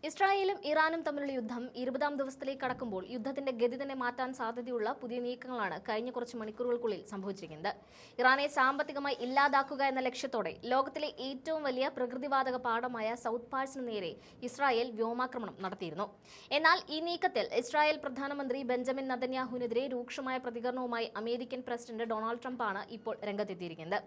ഇസ്രായേലും ഇറാനും തമ്മിലുള്ള യുദ്ധം 20-ാം ദിവസത്തിലേക്ക് കടക്കുമ്പോൾ യുദ്ധത്തിന്റെ ഗതി തന്നെ മാറ്റാൻ സാധ്യതയുള്ള പുതിയ നീക്കങ്ങളാണ് കഴിഞ്ഞ കുറച്ച് മണിക്കൂറുകൾക്കുള്ളിൽ സംഭവിച്ചിരിക്കുന്നത്. ഇറാനെ സാമ്പത്തികമായി ഇല്ലാതാക്കുക എന്ന ലക്ഷ്യത്തോടെ ലോകത്തിലെ ഏറ്റവും വലിയ പ്രകൃതിവാതക പാടമായ സൗത്ത് പാഴ്സിന് നേരെ ഇസ്രായേൽ വ്യോമാക്രമണം നടത്തിയിരുന്നു. എന്നാൽ ഈ നീക്കത്തിൽ ഇസ്രായേൽ പ്രധാനമന്ത്രി ബെഞ്ചമിൻ നെതന്യാഹുവിനെതിരെ രൂക്ഷമായ പ്രതികരണവുമായി അമേരിക്കൻ പ്രസിഡന്റ് ഡൊണാൾഡ് ട്രംപാണ് ഇപ്പോൾ രംഗത്തെത്തിയിരിക്കുന്നത്.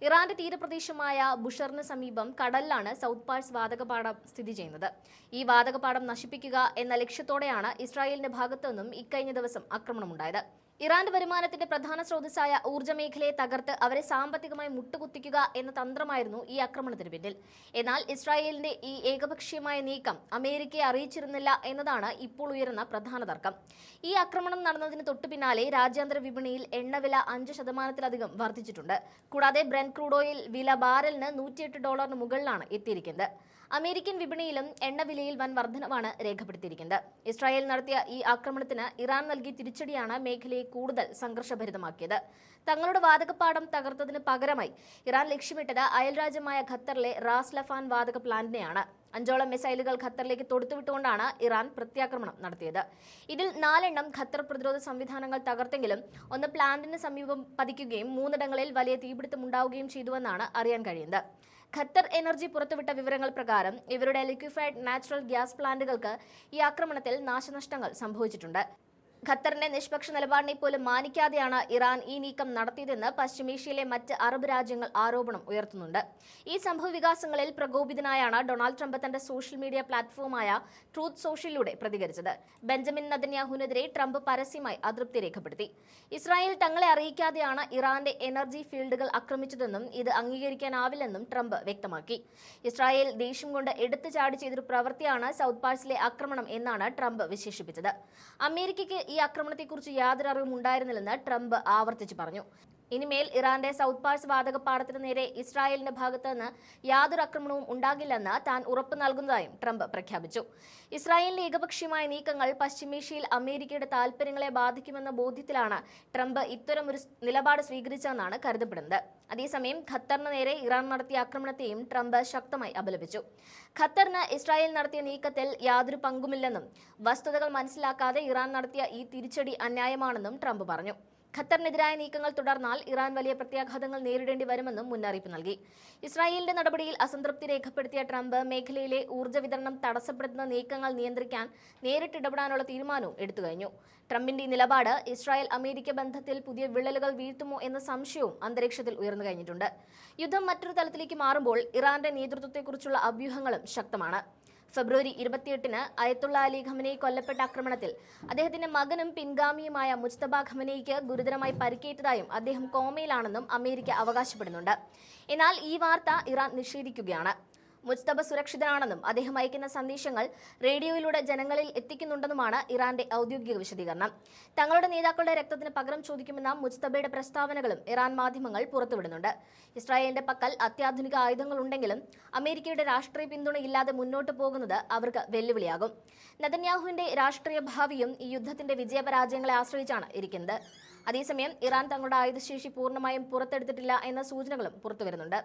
ഇറാന്റെ തീരപ്രദേശമായ ബുഷറിന് സമീപം കടലിലാണ് സൗത്ത് പാഴ്സ് വാതകപാടം സ്ഥിതി ചെയ്യുന്നത്. ഈ വാതകപാടം നശിപ്പിക്കുക എന്ന ലക്ഷ്യത്തോടെയാണ് ഇസ്രായേലിന്റെ ഭാഗത്തു നിന്നും ഇക്കഴിഞ്ഞ ദിവസം ആക്രമണമുണ്ടായത്. ഇറാന്റെ വരുമാനത്തിന്റെ പ്രധാന സ്രോതസ്സായ ഊർജ്ജ മേഖലയെ തകർത്ത് അവരെ സാമ്പത്തികമായി മുട്ടുകുത്തിക്കുക എന്ന തന്ത്രമായിരുന്നു ഈ ആക്രമണത്തിന് പിന്നിൽ. എന്നാൽ ഇസ്രായേലിന്റെ ഈ ഏകപക്ഷീയമായ നീക്കം അമേരിക്കയെ അറിയിച്ചിരുന്നില്ല എന്നതാണ് ഇപ്പോൾ ഉയരുന്ന പ്രധാന തർക്കം. ഈ ആക്രമണം നടന്നതിന് തൊട്ടു പിന്നാലെ രാജ്യാന്തര വിപണിയിൽ എണ്ണവില 5% വർദ്ധിച്ചിട്ടുണ്ട്. കൂടാതെ ബ്രെന്റ് ക്രൂഡ് ഓയിൽ വില ബാരലിന് $108 മുകളിലാണ് എത്തിയിരിക്കുന്നത്. അമേരിക്കൻ വിപണിയിലും എണ്ണവിലയിൽ വൻ വർധനവാണ് രേഖപ്പെടുത്തിയിരിക്കുന്നത്. ഇസ്രായേൽ നടത്തിയ ഈ ആക്രമണത്തിന് ഇറാൻ നൽകിയ തിരിച്ചടിയാണ് മേഖലയെ കൂടുതൽ സംഘർഷഭരിതമാക്കിയത്. തങ്ങളുടെ വാതകപ്പാടം തകർത്തതിന് പകരമായി ഇറാൻ ലക്ഷ്യമിട്ടത് അയൽരാജ്യമായ ഖത്തറിലെ റാസ് ലഫാൻ വാതക പ്ലാന്റിനെയാണ്. 5ഓളം മിസൈലുകൾ ഖത്തറിലേക്ക് തൊടുത്തുവിട്ടുകൊണ്ടാണ് ഇറാൻ പ്രത്യാക്രമണം നടത്തിയത്. ഇതിൽ 4 ഖത്തർ പ്രതിരോധ സംവിധാനങ്ങൾ തകർത്തെങ്കിലും 1 പ്ലാന്റിന് സമീപം പതിക്കുകയും 3 വലിയ തീപിടുത്തമുണ്ടാവുകയും ചെയ്തുവെന്നാണ് അറിയാൻ കഴിയുന്നത്. ഖത്തർ എനർജി പുറത്തുവിട്ട വിവരങ്ങൾ പ്രകാരം ഇവരുടെ ലിക്വിഫൈഡ് നാച്ചുറൽ ഗ്യാസ് പ്ലാന്റുകൾക്ക് ഈ ആക്രമണത്തിൽ നാശനഷ്ടങ്ങൾ സംഭവിച്ചിട്ടുണ്ട്. ഖത്തറിന്റെ നിഷ്പക്ഷ നിലപാടിനെ പോലും മാനിക്കാതെയാണ് ഇറാൻ ഈ നീക്കം നടത്തിയതെന്ന് പശ്ചിമേഷ്യയിലെ മറ്റ് അറബ് രാജ്യങ്ങൾ ആരോപണം ഉയർത്തുന്നുണ്ട്. ഈ സംഭവ വികാസങ്ങളിൽ പ്രകോപിതനായാണ് ഡൊണാൾഡ് ട്രംപ് തന്റെ സോഷ്യൽ മീഡിയ പ്ലാറ്റ്ഫോമായ ട്രൂത്ത് സോഷ്യലിലൂടെ പ്രതികരിച്ചത്. ബെഞ്ചമിൻ നെതന്യാഹുവിനെതിരെ ട്രംപ് പരസ്യമായി അതൃപ്തി രേഖപ്പെടുത്തി. ഇസ്രായേൽ തങ്ങളെ അറിയിക്കാതെയാണ് ഇറാന്റെ എനർജി ഫീൽഡുകൾ ആക്രമിച്ചതെന്നും ഇത് അംഗീകരിക്കാനാവില്ലെന്നും ട്രംപ് വ്യക്തമാക്കി. ഇസ്രായേൽ ദേഷ്യം കൊണ്ട് എടുത്തു ചാടി ചെയ്തൊരു പ്രവൃത്തിയാണ് സൗത്ത് പാഴ്സിലെ ആക്രമണം എന്നാണ് ട്രംപ് വിശേഷിപ്പിച്ചത്. അമേരിക്കയ്ക്ക് ഈ ആക്രമണത്തെക്കുറിച്ച് യാതൊരു അറിവും ഉണ്ടായിരുന്നില്ലെന്ന് ട്രംപ് ആവർത്തിച്ചു പറഞ്ഞു. ഇനിമേൽ ഇറാന്റെ സൗത്ത് പാഴ്സ് വാതകപ്പാടത്തിന് നേരെ ഇസ്രായേലിന്റെ ഭാഗത്ത് നിന്ന് യാതൊരു ആക്രമണവും ഉണ്ടാകില്ലെന്ന് താൻ ഉറപ്പ് നൽകുന്നതായും ട്രംപ് പ്രഖ്യാപിച്ചു. ഇസ്രായേലിന്റെ ഏകപക്ഷീയമായ നീക്കങ്ങൾ പശ്ചിമേഷ്യയിൽ അമേരിക്കയുടെ താൽപര്യങ്ങളെ ബാധിക്കുമെന്ന ബോധ്യത്തിലാണ് ട്രംപ് ഇത്തരമൊരു നിലപാട് സ്വീകരിച്ചതെന്നാണ് കരുതപ്പെടുന്നത്. അതേസമയം ഖത്തറിന് നേരെ ഇറാൻ നടത്തിയ ആക്രമണത്തെയും ട്രംപ് ശക്തമായി അപലപിച്ചു. ഖത്തറിന് ഇസ്രായേൽ നടത്തിയ നീക്കത്തിൽ യാതൊരു പങ്കുമില്ലെന്നും വസ്തുതകൾ മനസ്സിലാക്കാതെ ഇറാൻ നടത്തിയ ഈ തിരിച്ചടി അന്യായമാണെന്നും ട്രംപ് പറഞ്ഞു. ഖത്തറിനെതിരായ നീക്കങ്ങൾ തുടർന്നാൽ ഇറാൻ വലിയ പ്രത്യാഘാതങ്ങൾ നേരിടേണ്ടി വരുമെന്നും മുന്നറിയിപ്പ് നൽകി. ഇസ്രായേലിന്റെ നടപടിയിൽ അസംതൃപ്തി രേഖപ്പെടുത്തിയ ട്രംപ് മേഖലയിലെ ഊർജ്ജ വിതരണം തടസ്സപ്പെടുത്തുന്ന നീക്കങ്ങൾ നിയന്ത്രിക്കാൻ നേരിട്ടിടപെടാനുള്ള തീരുമാനവും എടുത്തുകഴിഞ്ഞു. ട്രംപിന്റെ നിലപാട് ഇസ്രായേൽ അമേരിക്ക ബന്ധത്തിൽ പുതിയ വിള്ളലുകൾ വീഴ്ത്തുമോ എന്ന സംശയവും അന്തരീക്ഷത്തിൽ ഉയർന്നു കഴിഞ്ഞിട്ടുണ്ട്. യുദ്ധം മറ്റൊരു തലത്തിലേക്ക് മാറുമ്പോൾ ഇറാന്റെ നേതൃത്വത്തെക്കുറിച്ചുള്ള അഭ്യൂഹങ്ങളും ശക്തമാണ്. ഫെബ്രുവരി 28-ന് അയത്തുള്ള അലി ഖമനേയി കൊല്ലപ്പെട്ട ആക്രമണത്തിൽ അദ്ദേഹത്തിന്റെ മകനും പിൻഗാമിയുമായ മുജ്തബ ഖമനേയിക്ക് ഗുരുതരമായി പരിക്കേറ്റതായും അദ്ദേഹം കോമയിലാണെന്നും അമേരിക്ക അവകാശപ്പെടുന്നുണ്ട്. എന്നാൽ ഈ വാർത്ത ഇറാൻ നിഷേധിക്കുകയാണ്. മുജ്തബ സുരക്ഷിതനാണെന്നും അദ്ദേഹം അയക്കുന്ന സന്ദേശങ്ങൾ റേഡിയോയിലൂടെ ജനങ്ങളിൽ എത്തിക്കുന്നുണ്ടെന്നുമാണ് ഇറാന്റെ ഔദ്യോഗിക വിശദീകരണം. തങ്ങളുടെ നേതാക്കളുടെ രക്തത്തിന് പകരം ചോദിക്കുമെന്ന മുജ്തബയുടെ പ്രസ്താവനകളും ഇറാൻ മാധ്യമങ്ങൾ പുറത്തുവിടുന്നുണ്ട്. ഇസ്രായേലിന്റെ പക്കൽ അത്യാധുനിക ആയുധങ്ങളുണ്ടെങ്കിലും അമേരിക്കയുടെ രാഷ്ട്രീയ പിന്തുണയില്ലാതെ മുന്നോട്ട് പോകുന്നത് അവർക്ക് വെല്ലുവിളിയാകും. നെതന്യാഹുവിന്റെ രാഷ്ട്രീയ ഭാവിയും ഈ യുദ്ധത്തിന്റെ വിജയപരാജയങ്ങളെ ആശ്രയിച്ചാണ് ഇരിക്കുന്നത്. അതേസമയം ഇറാൻ തങ്ങളുടെ ആയുധശേഷി പൂർണ്ണമായും പുറത്തെടുത്തിട്ടില്ല എന്ന സൂചനകളും പുറത്തുവരുന്നുണ്ട്.